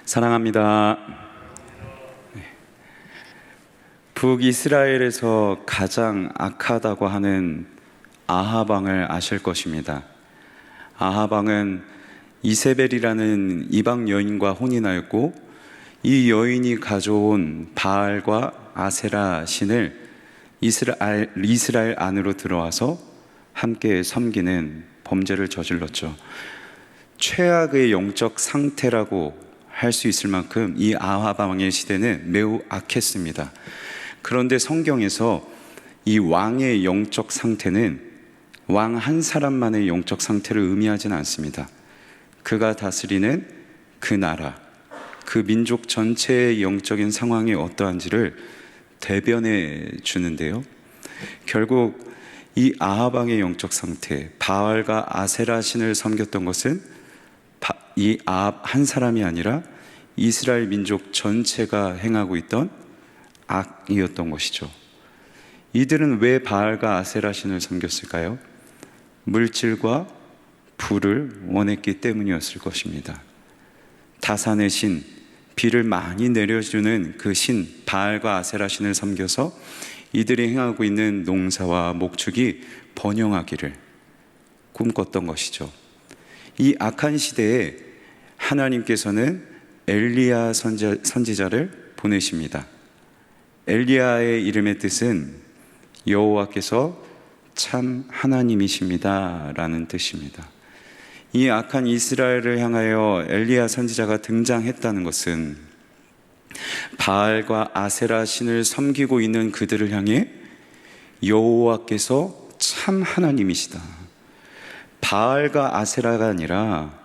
사랑합니다. 북이스라엘에서 가장 악하다고 하는 아합 왕을 아실 것입니다. 아합 왕은 이세벨이라는 이방 여인과 혼인하였고, 이 여인이 가져온 바알과 아세라 신을 이스라엘 안으로 들어와서 함께 섬기는 범죄를 저질렀죠. 최악의 영적 상태라고 할 수 있을 만큼 이 아합 왕의 시대는 매우 악했습니다. 그런데 성경에서 이 왕의 영적 상태는 왕 한 사람만의 영적 상태를 의미하지는 않습니다. 그가 다스리는 그 나라, 그 민족 전체의 영적인 상황이 어떠한지를 대변해 주는데요. 결국 이 아합 왕의 영적 상태, 바알과 아세라 신을 섬겼던 것은 이 아합 한 사람이 아니라 이스라엘 민족 전체가 행하고 있던 악이었던 것이죠. 이들은 왜 바알과 아세라 신을 섬겼을까요? 물질과 부를 원했기 때문이었을 것입니다. 다산의 신, 비를 많이 내려주는 그 신, 바알과 아세라 신을 섬겨서 이들이 행하고 있는 농사와 목축이 번영하기를 꿈꿨던 것이죠. 이 악한 시대에 하나님께서는 엘리야 선지자를 보내십니다. 엘리야의 이름의 뜻은 여호와께서 참 하나님이십니다 라는 뜻입니다. 이 악한 이스라엘을 향하여 엘리야 선지자가 등장했다는 것은 바알과 아세라 신을 섬기고 있는 그들을 향해 여호와께서 참 하나님이시다, 바알과 아세라가 아니라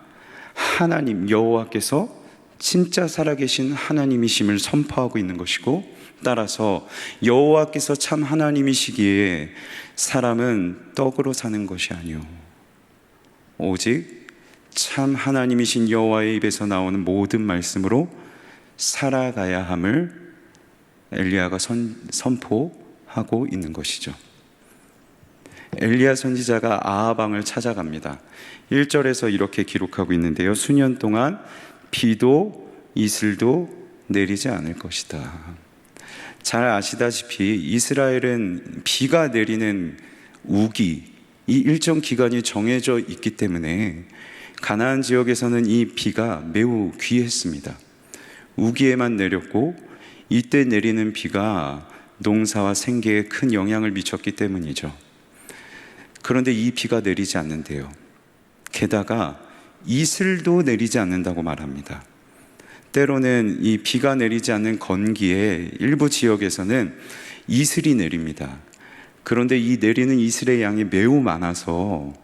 하나님 여호와께서 진짜 살아계신 하나님이심을 선포하고 있는 것이고, 따라서 여호와께서 참 하나님이시기에 사람은 떡으로 사는 것이 아니요 오직 참 하나님이신 여호와의 입에서 나오는 모든 말씀으로 살아가야 함을 엘리야가 선포하고 있는 것이죠. 엘리야 선지자가 아합 왕을 찾아갑니다. 1절에서 이렇게 기록하고 있는데요. 수년 동안 비도 이슬도 내리지 않을 것이다. 잘 아시다시피 이스라엘은 비가 내리는 우기, 이 일정 기간이 정해져 있기 때문에 가나안 지역에서는 이 비가 매우 귀했습니다. 우기에만 내렸고, 이때 내리는 비가 농사와 생계에 큰 영향을 미쳤기 때문이죠. 그런데 이 비가 내리지 않는데요. 게다가 이슬도 내리지 않는다고 말합니다. 때로는 이 비가 내리지 않는 건기에 일부 지역에서는 이슬이 내립니다. 그런데 이 내리는 이슬의 양이 매우 많아서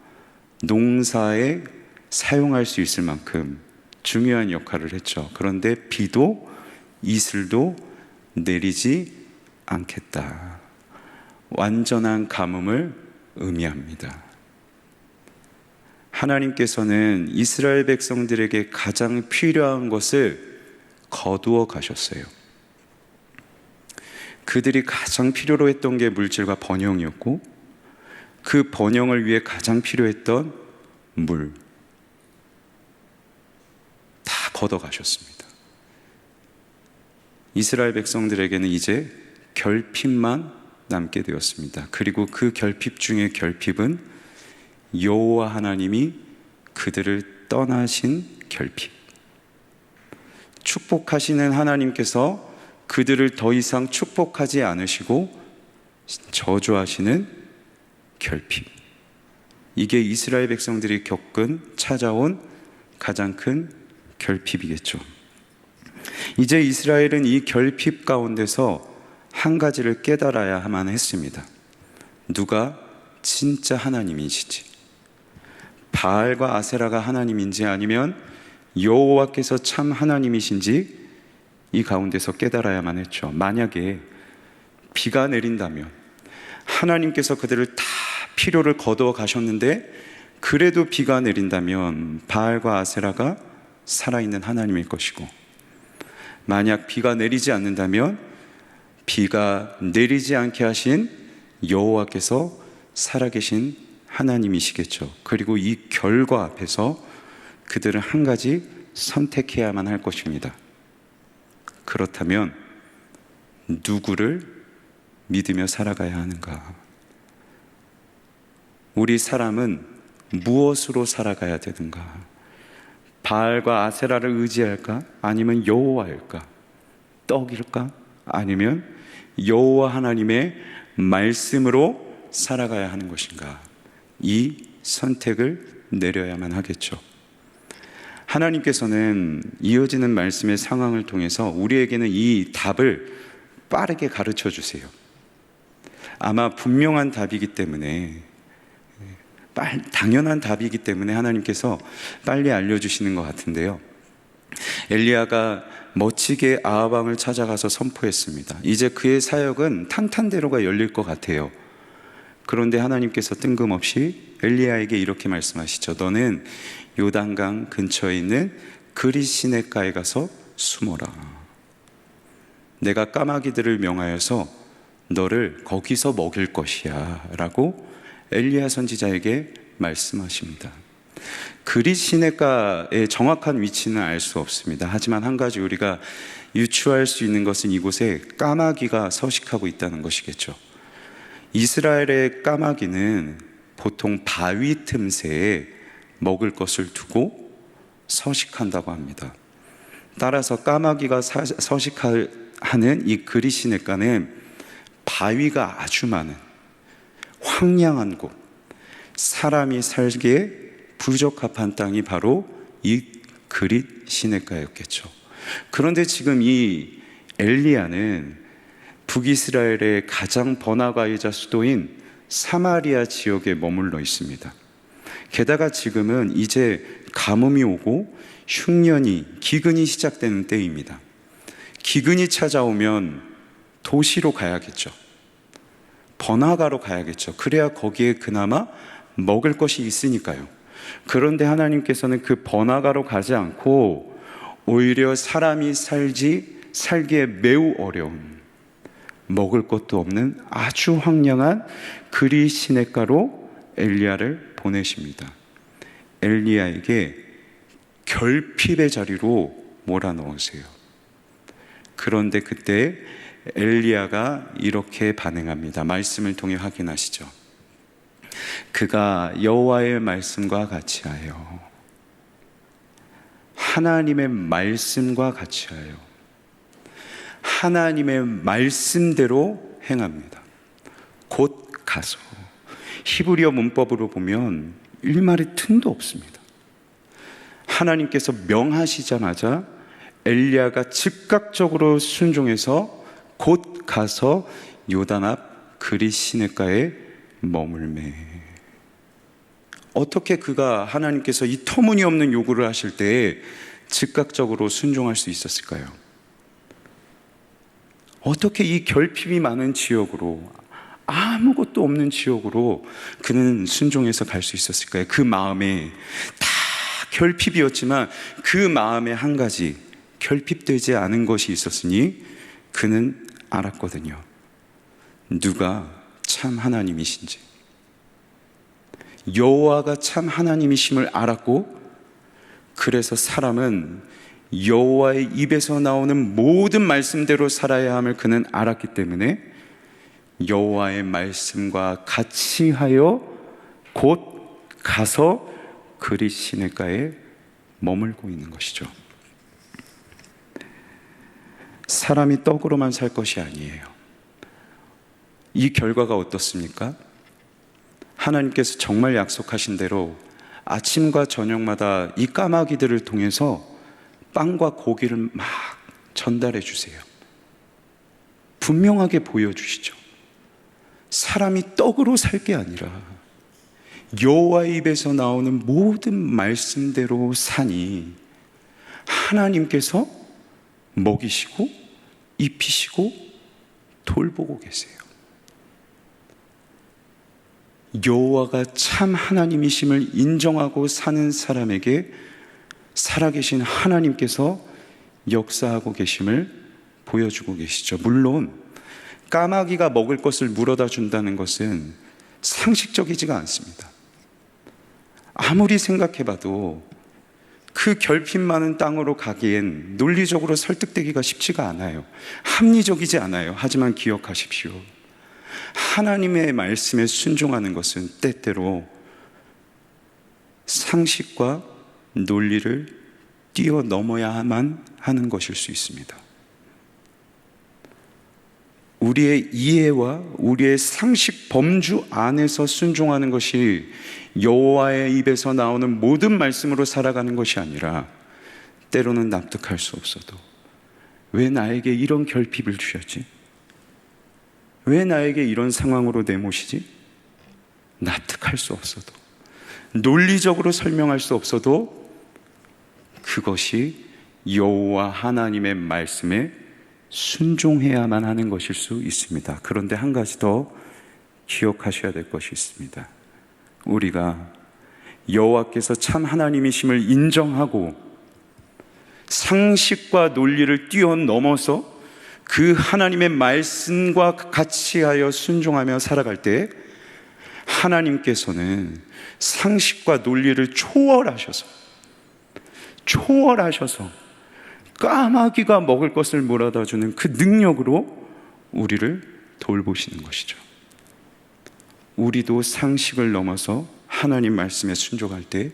농사에 사용할 수 있을 만큼 중요한 역할을 했죠. 그런데 비도 이슬도 내리지 않겠다. 완전한 가뭄을 의미합니다. 하나님께서는 이스라엘 백성들에게 가장 필요한 것을 거두어 가셨어요. 그들이 가장 필요로 했던 게 물질과 번영이었고, 그 번영을 위해 가장 필요했던 물 다 걷어 가셨습니다. 이스라엘 백성들에게는 이제 결핍만 남게 되었습니다. 그리고 그 결핍 중에 결핍은 여호와 하나님이 그들을 떠나신 결핍. 축복하시는 하나님께서 그들을 더 이상 축복하지 않으시고 저주하시는 결핍. 이게 이스라엘 백성들이 찾아온 가장 큰 결핍이겠죠. 이제 이스라엘은 이 결핍 가운데서 한 가지를 깨달아야만 했습니다. 누가 진짜 하나님이시지, 바알과 아세라가 하나님인지 아니면 여호와께서 참 하나님이신지 이 가운데서 깨달아야만 했죠. 만약에 비가 내린다면, 하나님께서 그들을 다 필요를 거두어 가셨는데 그래도 비가 내린다면 바알과 아세라가 살아있는 하나님일 것이고, 만약 비가 내리지 않는다면 비가 내리지 않게 하신 여호와께서 살아계신 하나님이시겠죠. 그리고 이 결과 앞에서 그들은 한 가지 선택해야만 할 것입니다. 그렇다면 누구를 믿으며 살아가야 하는가? 우리 사람은 무엇으로 살아가야 되는가? 바알과 아세라를 의지할까? 아니면 여호와일까? 떡일까? 아니면 여호와 하나님의 말씀으로 살아가야 하는 것인가? 이 선택을 내려야만 하겠죠. 하나님께서는 이어지는 말씀의 상황을 통해서 우리에게는 이 답을 빠르게 가르쳐 주세요. 아마 분명한 답이기 때문에, 당연한 답이기 때문에 하나님께서 빨리 알려주시는 것 같은데요. 엘리야가 멋지게 아합 왕을 찾아가서 선포했습니다. 이제 그의 사역은 탄탄대로가 열릴 것 같아요. 그런데 하나님께서 뜬금없이 엘리야에게 이렇게 말씀하시죠. 너는 요단강 근처에 있는 그릿 시냇가에 가서 숨어라. 내가 까마귀들을 명하여서 너를 거기서 먹일 것이야 라고 엘리야 선지자에게 말씀하십니다. 그릿 시냇가의 정확한 위치는 알 수 없습니다. 하지만 한 가지 우리가 유추할 수 있는 것은 이곳에 까마귀가 서식하고 있다는 것이겠죠. 이스라엘의 까마귀는 보통 바위 틈새에 먹을 것을 두고 서식한다고 합니다. 따라서 까마귀가 서식하는 이 그릿 시냇가는 바위가 아주 많은 황량한 곳, 사람이 살기에 부적합한 땅이 바로 이 그릿 시냇가였겠죠. 그런데 지금 이 엘리야는 북이스라엘의 가장 번화가이자 수도인 사마리아 지역에 머물러 있습니다. 게다가 지금은 이제 가뭄이 오고 흉년이, 기근이 시작되는 때입니다. 기근이 찾아오면 도시로 가야겠죠. 번화가로 가야겠죠. 그래야 거기에 그나마 먹을 것이 있으니까요. 그런데 하나님께서는 그 번화가로 가지 않고 오히려 사람이 살기에 매우 어려운, 먹을 것도 없는 아주 황량한 그릿 시냇가로 엘리야를 보내십니다. 엘리야에게 결핍의 자리로 몰아넣으세요. 그런데 그때 엘리야가 이렇게 반응합니다. 말씀을 통해 확인하시죠. 그가 여호와의 말씀과 같이하여, 하나님의 말씀과 같이하여 하나님의 말씀대로 행합니다. 곧 가서. 히브리어 문법으로 보면 일말의 틈도 없습니다. 하나님께서 명하시자마자 엘리야가 즉각적으로 순종해서 곧 가서 요단 앞 그릿 시냇가에 머물매. 어떻게 그가 하나님께서 이 터무니없는 요구를 하실 때 즉각적으로 순종할 수 있었을까요? 어떻게 이 결핍이 많은 지역으로, 아무것도 없는 지역으로 그는 순종해서 갈 수 있었을까요? 그 마음에 다 결핍이었지만 그 마음에 한 가지 결핍되지 않은 것이 있었으니 그는 알았거든요. 누가 참 하나님이신지, 여호와가 참 하나님이심을 알았고, 그래서 사람은 여호와의 입에서 나오는 모든 말씀대로 살아야 함을 그는 알았기 때문에 여호와의 말씀과 같이 하여 곧 가서 그릿 시냇가에 머물고 있는 것이죠. 사람이 떡으로만 살 것이 아니에요. 이 결과가 어떻습니까? 하나님께서 정말 약속하신 대로 아침과 저녁마다 이 까마귀들을 통해서 빵과 고기를 막 전달해 주세요. 분명하게 보여주시죠. 사람이 떡으로 살 게 아니라 여호와의 입에서 나오는 모든 말씀대로 사니 하나님께서 먹이시고 입히시고 돌보고 계세요. 여호와가 참 하나님이심을 인정하고 사는 사람에게 살아계신 하나님께서 역사하고 계심을 보여주고 계시죠. 물론 까마귀가 먹을 것을 물어다 준다는 것은 상식적이지가 않습니다. 아무리 생각해봐도 그 결핍 많은 땅으로 가기엔 논리적으로 설득되기가 쉽지가 않아요. 합리적이지 않아요. 하지만 기억하십시오. 하나님의 말씀에 순종하는 것은 때때로 상식과 논리를 뛰어넘어야만 하는 것일 수 있습니다. 우리의 이해와 우리의 상식 범주 안에서 순종하는 것이 여호와의 입에서 나오는 모든 말씀으로 살아가는 것이 아니라, 때로는 납득할 수 없어도 왜 나에게 이런 결핍을 주셨지? 왜 나에게 이런 상황으로 내모시지? 납득할 수 없어도, 논리적으로 설명할 수 없어도 그것이 여호와 하나님의 말씀에 순종해야만 하는 것일 수 있습니다. 그런데 한 가지 더 기억하셔야 될 것이 있습니다. 우리가 여호와께서 참 하나님이심을 인정하고 상식과 논리를 뛰어넘어서 그 하나님의 말씀과 같이 하여 순종하며 살아갈 때, 하나님께서는 상식과 논리를 초월하셔서 까마귀가 먹을 것을 몰아다 주는 그 능력으로 우리를 돌보시는 것이죠. 우리도 상식을 넘어서 하나님 말씀에 순종할 때,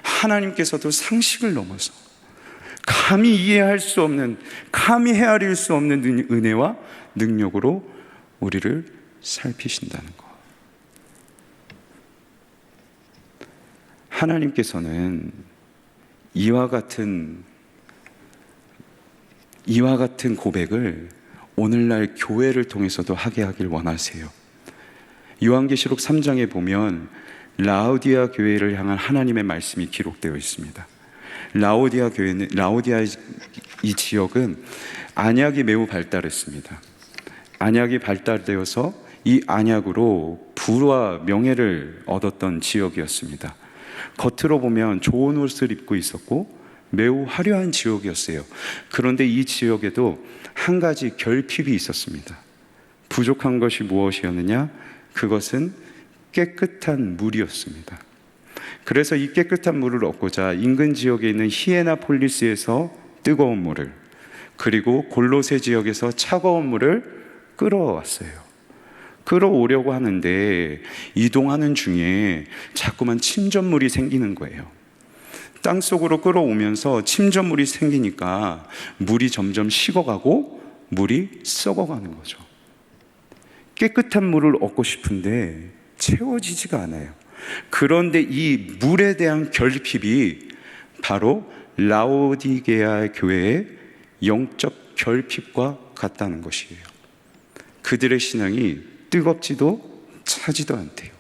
하나님께서도 상식을 넘어서 감히 이해할 수 없는, 감히 헤아릴 수 없는 은혜와 능력으로 우리를 살피신다는 것. 하나님께서는 이와 같은 고백을 오늘날 교회를 통해서도 하게 하길 원하세요. 요한계시록 3장에 보면 라오디아 교회를 향한 하나님의 말씀이 기록되어 있습니다. 라오디아 이 지역은 안약이 매우 발달했습니다. 안약이 발달되어서 이 안약으로 부와 명예를 얻었던 지역이었습니다. 겉으로 보면 좋은 옷을 입고 있었고 매우 화려한 지역이었어요. 그런데 이 지역에도 한 가지 결핍이 있었습니다. 부족한 것이 무엇이었느냐? 그것은 깨끗한 물이었습니다. 그래서 이 깨끗한 물을 얻고자 인근 지역에 있는 히에나폴리스에서 뜨거운 물을, 그리고 골로새 지역에서 차가운 물을 끌어왔어요. 끌어오려고 하는데 이동하는 중에 자꾸만 침전물이 생기는 거예요. 땅속으로 끌어오면서 침전물이 생기니까 물이 점점 식어가고 물이 썩어가는 거죠. 깨끗한 물을 얻고 싶은데 채워지지가 않아요. 그런데 이 물에 대한 결핍이 바로 라오디게아 교회의 영적 결핍과 같다는 것이에요. 그들의 신앙이 뜨겁지도 차지도 않대요.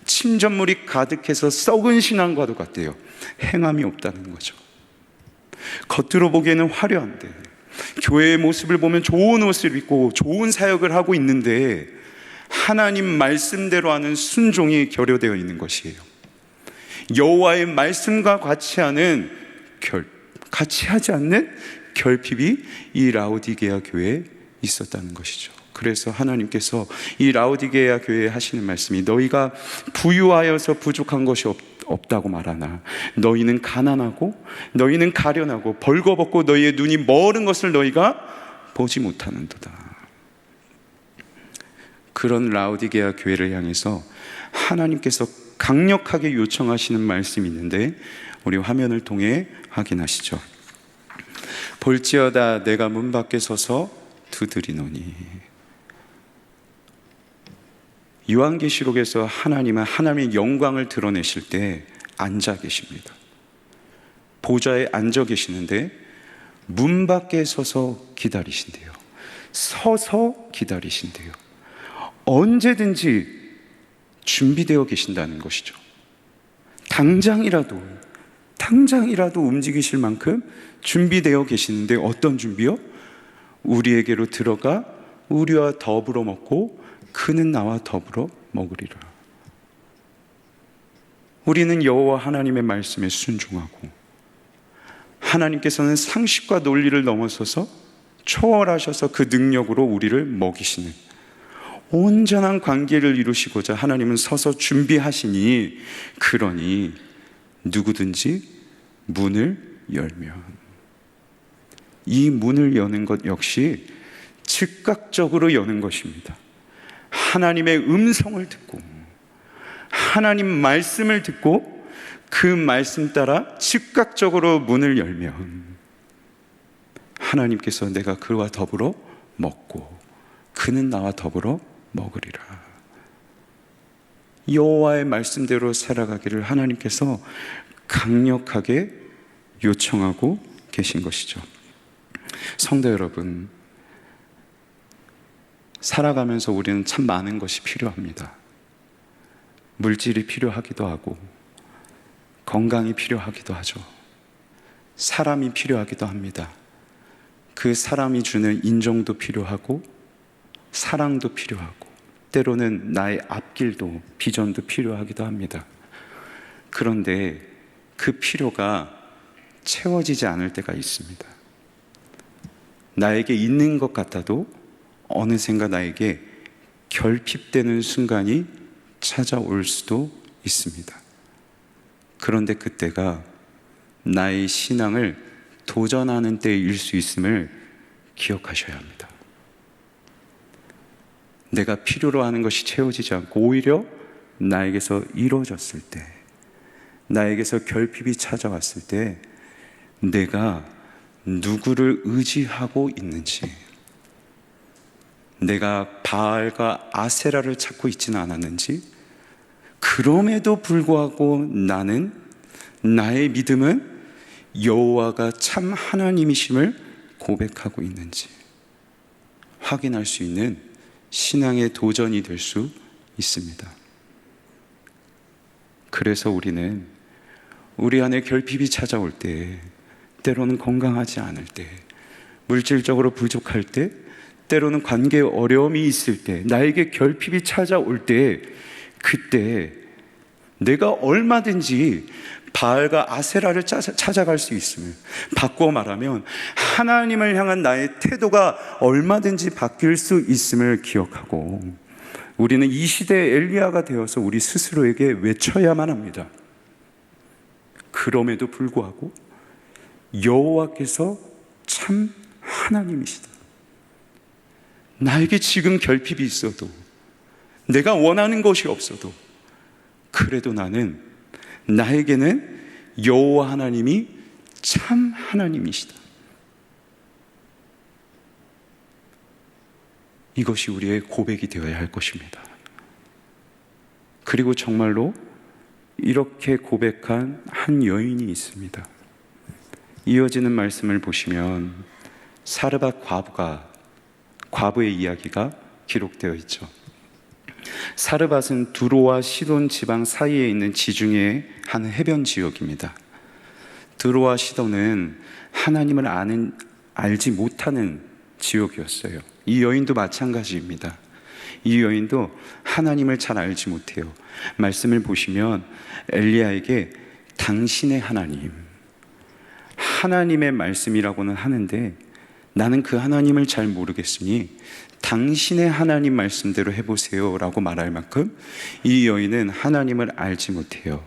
침전물이 가득해서 썩은 신앙과도 같대요. 행함이 없다는 거죠. 겉으로 보기에는 화려한데, 교회의 모습을 보면 좋은 옷을 입고 좋은 사역을 하고 있는데 하나님 말씀대로 하는 순종이 결여되어 있는 것이에요. 여호와의 말씀과 같이 하지 않는 결핍이 이 라오디게아 교회에 있었다는 것이죠. 그래서 하나님께서 이 라오디게아 교회에 하시는 말씀이, 너희가 부유하여서 부족한 것이 없다고 말하나 너희는 가난하고 너희는 가련하고 벌거벗고 너희의 눈이 멀은 것을 너희가 보지 못하는도다. 그런 라오디게아 교회를 향해서 하나님께서 강력하게 요청하시는 말씀이 있는데, 우리 화면을 통해 확인하시죠. 볼지어다 내가 문 밖에 서서 두드리노니. 요한계시록에서 하나님은 하나님의 영광을 드러내실 때 앉아 계십니다. 보좌에 앉아 계시는데 문 밖에 서서 기다리신대요. 서서 기다리신대요. 언제든지 준비되어 계신다는 것이죠. 당장이라도 움직이실 만큼 준비되어 계시는데, 어떤 준비요? 우리에게로 들어가 우리와 더불어 먹고 그는 나와 더불어 먹으리라. 우리는 여호와 하나님의 말씀에 순종하고, 하나님께서는 상식과 논리를 넘어서서 초월하셔서 그 능력으로 우리를 먹이시는 온전한 관계를 이루시고자 하나님은 서서 준비하시니, 그러니 누구든지 문을 열면, 이 문을 여는 것 역시 즉각적으로 여는 것입니다. 하나님의 음성을 듣고 하나님 말씀을 듣고 그 말씀 따라 즉각적으로 문을 열면 하나님께서 내가 그와 더불어 먹고 그는 나와 더불어 먹으리라. 여호와의 말씀대로 살아가기를 하나님께서 강력하게 요청하고 계신 것이죠. 성도 여러분, 살아가면서 우리는 참 많은 것이 필요합니다. 물질이 필요하기도 하고 건강이 필요하기도 하죠. 사람이 필요하기도 합니다. 그 사람이 주는 인정도 필요하고 사랑도 필요하고 때로는 나의 앞길도 비전도 필요하기도 합니다. 그런데 그 필요가 채워지지 않을 때가 있습니다. 나에게 있는 것 같아도 어느샌가 나에게 결핍되는 순간이 찾아올 수도 있습니다. 그런데 그때가 나의 신앙을 도전하는 때일 수 있음을 기억하셔야 합니다. 내가 필요로 하는 것이 채워지지 않고 오히려 나에게서 이루어졌을 때, 나에게서 결핍이 찾아왔을 때 내가 누구를 의지하고 있는지, 내가 바알과 아세라를 찾고 있지는 않았는지, 그럼에도 불구하고 나의 믿음은 여호와가 참 하나님이심을 고백하고 있는지 확인할 수 있는 신앙의 도전이 될 수 있습니다. 그래서 우리는 우리 안에 결핍이 찾아올 때, 때로는 건강하지 않을 때, 물질적으로 부족할 때, 때로는 관계에 어려움이 있을 때, 나에게 결핍이 찾아올 때, 그때 내가 얼마든지 바알과 아세라를 찾아갈 수 있음을, 바꾸어 말하면 하나님을 향한 나의 태도가 얼마든지 바뀔 수 있음을 기억하고 우리는 이 시대의 엘리야가 되어서 우리 스스로에게 외쳐야만 합니다. 그럼에도 불구하고 여호와께서 참 하나님이시다. 나에게 지금 결핍이 있어도, 내가 원하는 것이 없어도, 그래도 나에게는 여호와 하나님이 참 하나님이시다. 이것이 우리의 고백이 되어야 할 것입니다. 그리고 정말로 이렇게 고백한 한 여인이 있습니다. 이어지는 말씀을 보시면 사르밧 과부의 이야기가 기록되어 있죠. 사르밧은 두로와 시돈 지방 사이에 있는 지중해의 한 해변 지역입니다. 두로와 시돈은 하나님을 알지 못하는 지역이었어요. 이 여인도 마찬가지입니다. 이 여인도 하나님을 잘 알지 못해요. 말씀을 보시면 엘리야에게 당신의 하나님의 말씀이라고는 하는데 나는 그 하나님을 잘 모르겠으니 당신의 하나님 말씀대로 해보세요 라고 말할 만큼 이 여인은 하나님을 알지 못해요.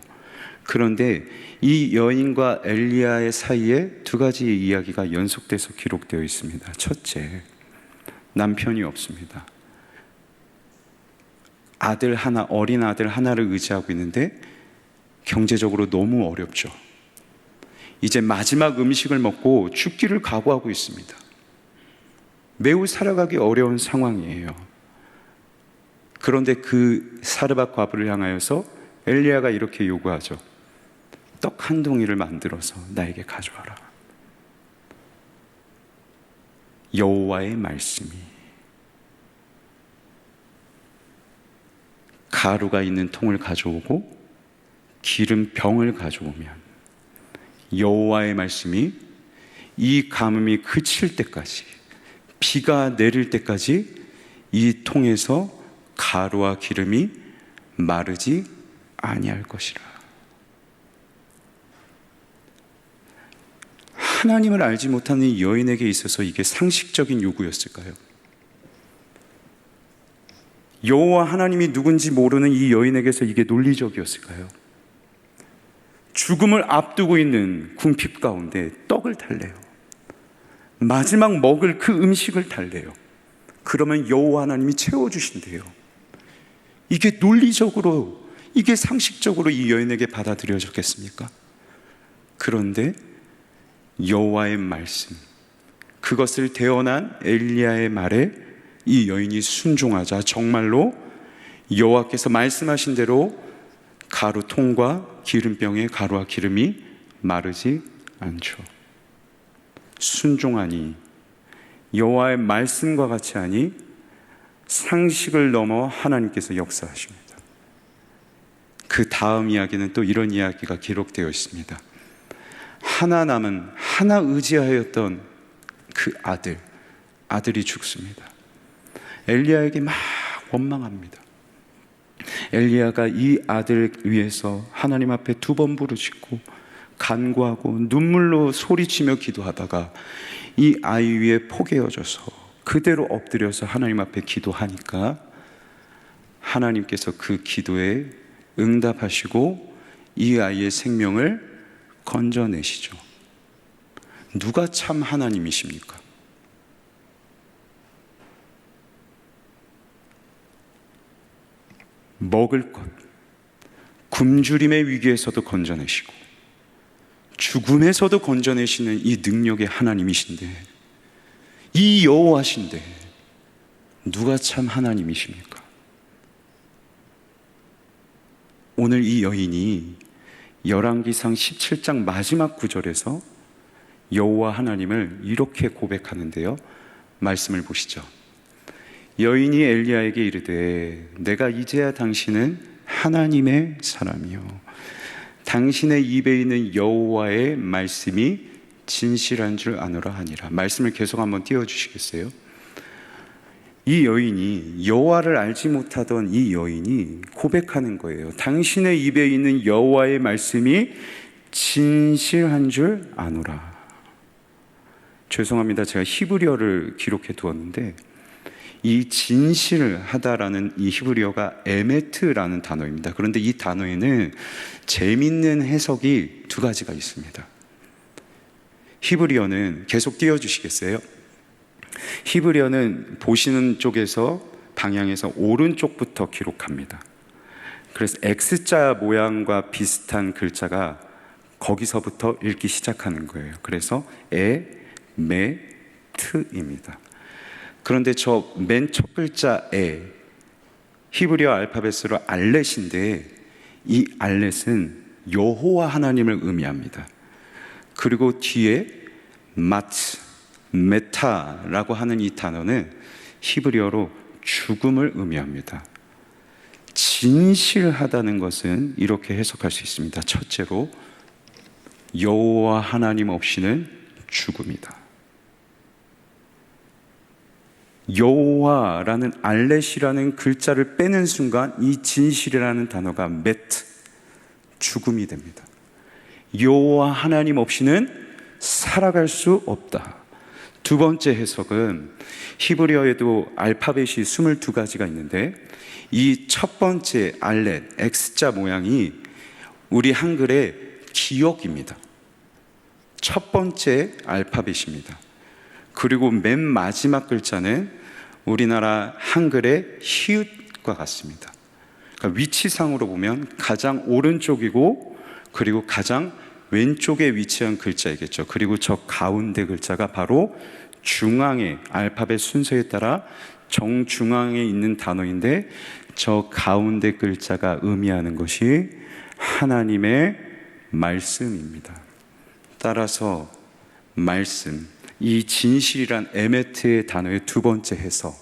그런데 이 여인과 엘리야의 사이에 두 가지의 이야기가 연속돼서 기록되어 있습니다. 첫째, 남편이 없습니다. 어린 아들 하나를 의지하고 있는데 경제적으로 너무 어렵죠. 이제 마지막 음식을 먹고 죽기를 각오하고 있습니다. 매우 살아가기 어려운 상황이에요. 그런데 그 사르밧 과부를 향하여서 엘리야가 이렇게 요구하죠. 떡 한 동이를 만들어서 나에게 가져와라. 여호와의 말씀이 가루가 있는 통을 가져오고 기름병을 가져오면 여호와의 말씀이 이 가뭄이 그칠 때까지, 비가 내릴 때까지 이 통에서 가루와 기름이 마르지 아니할 것이라. 하나님을 알지 못하는 이 여인에게 있어서 이게 상식적인 요구였을까요? 여호와 하나님이 누군지 모르는 이 여인에게서 이게 논리적이었을까요? 죽음을 앞두고 있는 궁핍 가운데 떡을 달래요. 마지막 먹을 그 음식을 달래요. 그러면 여호와 하나님이 채워주신대요. 이게 논리적으로, 이게 상식적으로 이 여인에게 받아들여졌겠습니까? 그런데 여호와의 말씀, 그것을 대언한 엘리야의 말에 이 여인이 순종하자 정말로 여호와께서 말씀하신 대로 가루통과 기름병에 가루와 기름이 마르지 않죠. 순종하니, 여호와의 말씀과 같이 하니 상식을 넘어 하나님께서 역사하십니다. 그 다음 이야기는 또 이런 이야기가 기록되어 있습니다. 하나 남은, 하나 의지하였던 그 아들이 죽습니다. 엘리야에게 막 원망합니다. 엘리야가 이 아들을 위해서 하나님 앞에 2번 부르짖고 간구하고 눈물로 소리치며 기도하다가 이 아이 위에 포개어져서 그대로 엎드려서 하나님 앞에 기도하니까 하나님께서 그 기도에 응답하시고 이 아이의 생명을 건져내시죠. 누가 참 하나님이십니까? 먹을 것, 굶주림의 위기에서도 건져내시고 죽음에서도 건져내시는 이 능력의 하나님이신데, 이 여호와신데 누가 참 하나님이십니까? 오늘 이 여인이 열왕기상 17장 마지막 구절에서 여호와 하나님을 이렇게 고백하는데요, 말씀을 보시죠. 여인이 엘리야에게 이르되 내가 이제야 당신은 하나님의 사람이요 당신의 입에 있는 여호와의 말씀이 진실한 줄 아노라 하니라. 말씀을 계속 한번 띄워주시겠어요? 이 여인이, 여호와를 알지 못하던 이 여인이 고백하는 거예요. 당신의 입에 있는 여호와의 말씀이 진실한 줄 아노라. 죄송합니다, 제가 히브리어를 기록해 두었는데 이 진실하다라는 이 히브리어가 에메트라는 단어입니다. 그런데 이 단어에는 재밌는 해석이 2가지가 있습니다. 히브리어는, 계속 띄워주시겠어요? 히브리어는 보시는 쪽에서, 방향에서 오른쪽부터 기록합니다. 그래서 X자 모양과 비슷한 글자가 거기서부터 읽기 시작하는 거예요. 그래서 에메트입니다. 그런데 저 맨 첫 글자 히브리어 알파벳으로 알렛인데, 이 알렛은 여호와 하나님을 의미합니다. 그리고 뒤에 메타라고 하는 이 단어는 히브리어로 죽음을 의미합니다. 진실하다는 것은 이렇게 해석할 수 있습니다. 첫째로, 여호와 하나님 없이는 죽음이다. 여호와라는 알렛이라는 글자를 빼는 순간 이 진실이라는 단어가 메트, 죽음이 됩니다. 여호와 하나님 없이는 살아갈 수 없다. 2번째 해석은, 히브리어에도 알파벳이 22가지가 있는데 이 첫 번째 알렛, X자 모양이 우리 한글의 기억입니다. 첫 번째 알파벳입니다. 그리고 맨 마지막 글자는 우리나라 한글의 히읗과 같습니다. 그러니까 위치상으로 보면 가장 오른쪽이고, 그리고 가장 왼쪽에 위치한 글자이겠죠. 그리고 저 가운데 글자가 바로 중앙의 알파벳 순서에 따라 정중앙에 있는 단어인데, 저 가운데 글자가 의미하는 것이 하나님의 말씀입니다. 따라서 말씀, 이 진실이란 에메트의 단어의 2번째 해석,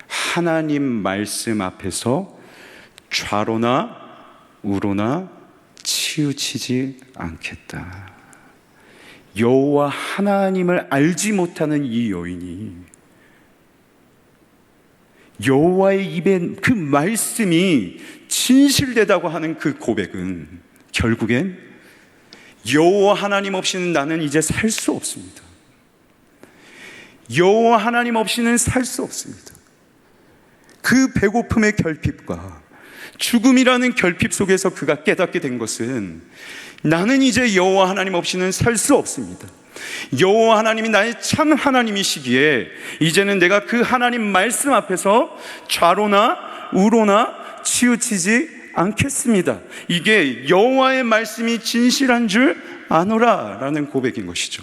하나님 말씀 앞에서 좌로나 우로나 치우치지 않겠다. 여호와 하나님을 알지 못하는 이 여인이 여호와의 입에 그 말씀이 진실되다고 하는 그 고백은 결국엔 여호와 하나님 없이는 나는 이제 살 수 없습니다. 여호와 하나님 없이는 살 수 없습니다. 그 배고픔의 결핍과 죽음이라는 결핍 속에서 그가 깨닫게 된 것은 나는 이제 여호와 하나님 없이는 살 수 없습니다. 여호와 하나님이 나의 참 하나님이시기에 이제는 내가 그 하나님 말씀 앞에서 좌로나 우로나 치우치지 않겠습니다. 이게 여호와의 말씀이 진실한 줄 아노라 라는 고백인 것이죠.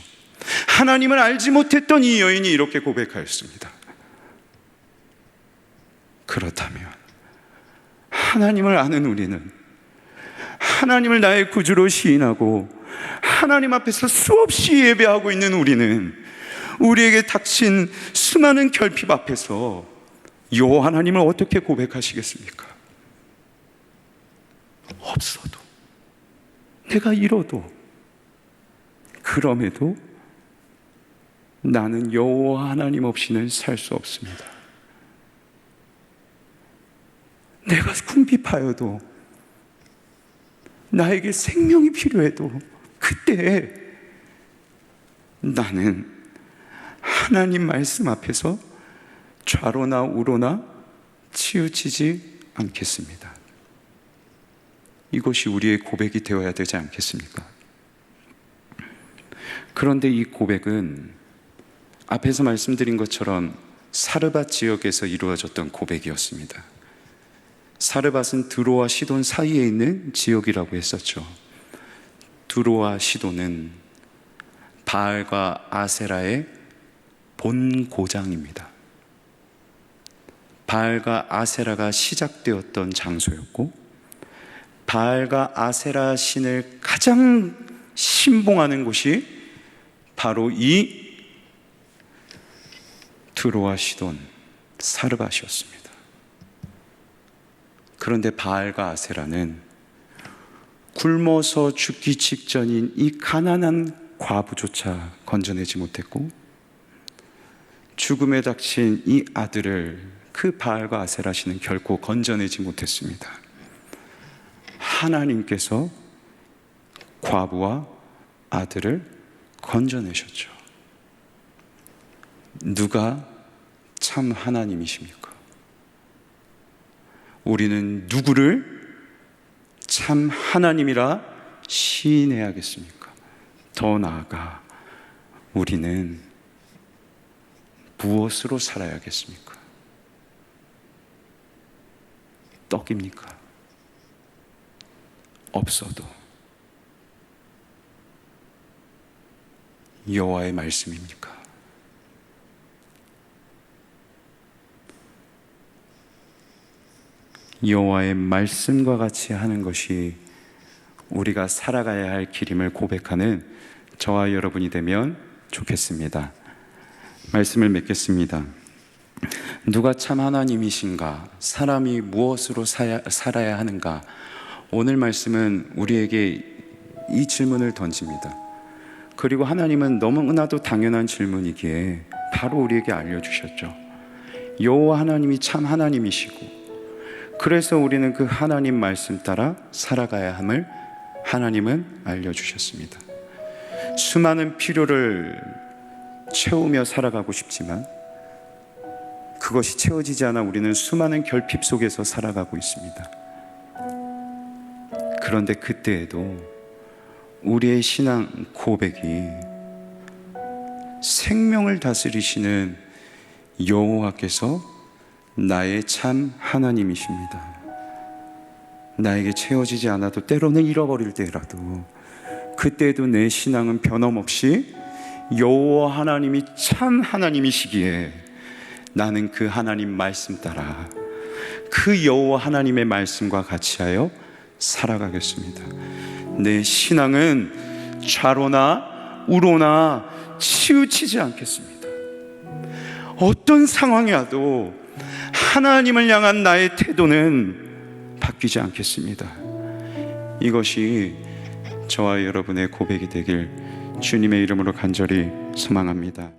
하나님을 알지 못했던 이 여인이 이렇게 고백하였습니다. 그렇다면 하나님을 아는 우리는, 하나님을 나의 구주로 시인하고 하나님 앞에서 수없이 예배하고 있는 우리는 우리에게 닥친 수많은 결핍 앞에서 여호와 하나님을 어떻게 고백하시겠습니까? 없어도, 내가 잃어도, 그럼에도 나는 여호와 하나님 없이는 살 수 없습니다. 내가 궁핍하여도, 나에게 생명이 필요해도 그때 나는 하나님 말씀 앞에서 좌로나 우로나 치우치지 않겠습니다. 이것이 우리의 고백이 되어야 되지 않겠습니까? 그런데 이 고백은 앞에서 말씀드린 것처럼 사르밧 지역에서 이루어졌던 고백이었습니다. 사르밧은 드로와 시돈 사이에 있는 지역이라고 했었죠. 드로와 시돈은 바알과 아세라의 본고장입니다. 바알과 아세라가 시작되었던 장소였고, 바알과 아세라 신을 가장 신봉하는 곳이 바로 이 드로와 시돈 사르밧이었습니다. 그런데 바알과 아세라는 굶어서 죽기 직전인 이 가난한 과부조차 건져내지 못했고, 죽음에 닥친 이 아들을 그 바알과 아세라 신은 결코 건져내지 못했습니다. 하나님께서 과부와 아들을 건져내셨죠. 누가 참 하나님이십니까? 우리는 누구를 참 하나님이라 시인해야겠습니까? 더 나아가 우리는 무엇으로 살아야겠습니까? 떡입니까? 없어도 여호와의 말씀입니까? 여호와의 말씀과 같이 하는 것이 우리가 살아가야 할 길임을 고백하는 저와 여러분이 되면 좋겠습니다. 말씀을 맺겠습니다. 누가 참 하나님이신가? 사람이 무엇으로 살아야 하는가? 오늘 말씀은 우리에게 이 질문을 던집니다. 그리고 하나님은 너무나도 당연한 질문이기에 바로 우리에게 알려주셨죠. 여호와 하나님이 참 하나님이시고, 그래서 우리는 그 하나님 말씀 따라 살아가야 함을 하나님은 알려주셨습니다. 수많은 필요를 채우며 살아가고 싶지만 그것이 채워지지 않아 우리는 수많은 결핍 속에서 살아가고 있습니다. 그런데 그때에도 우리의 신앙 고백이 생명을 다스리시는 여호와께서 나의 참 하나님이십니다. 나에게 채워지지 않아도 때로는 잃어버릴 때라도 그때에도 내 신앙은 변함없이 여호와 하나님이 참 하나님이시기에 나는 그 하나님 말씀 따라 그 여호와 하나님의 말씀과 같이 하여 살아가겠습니다. 내 신앙은 좌로나 우로나 치우치지 않겠습니다. 어떤 상황이 와도 하나님을 향한 나의 태도는 바뀌지 않겠습니다. 이것이 저와 여러분의 고백이 되길 주님의 이름으로 간절히 소망합니다.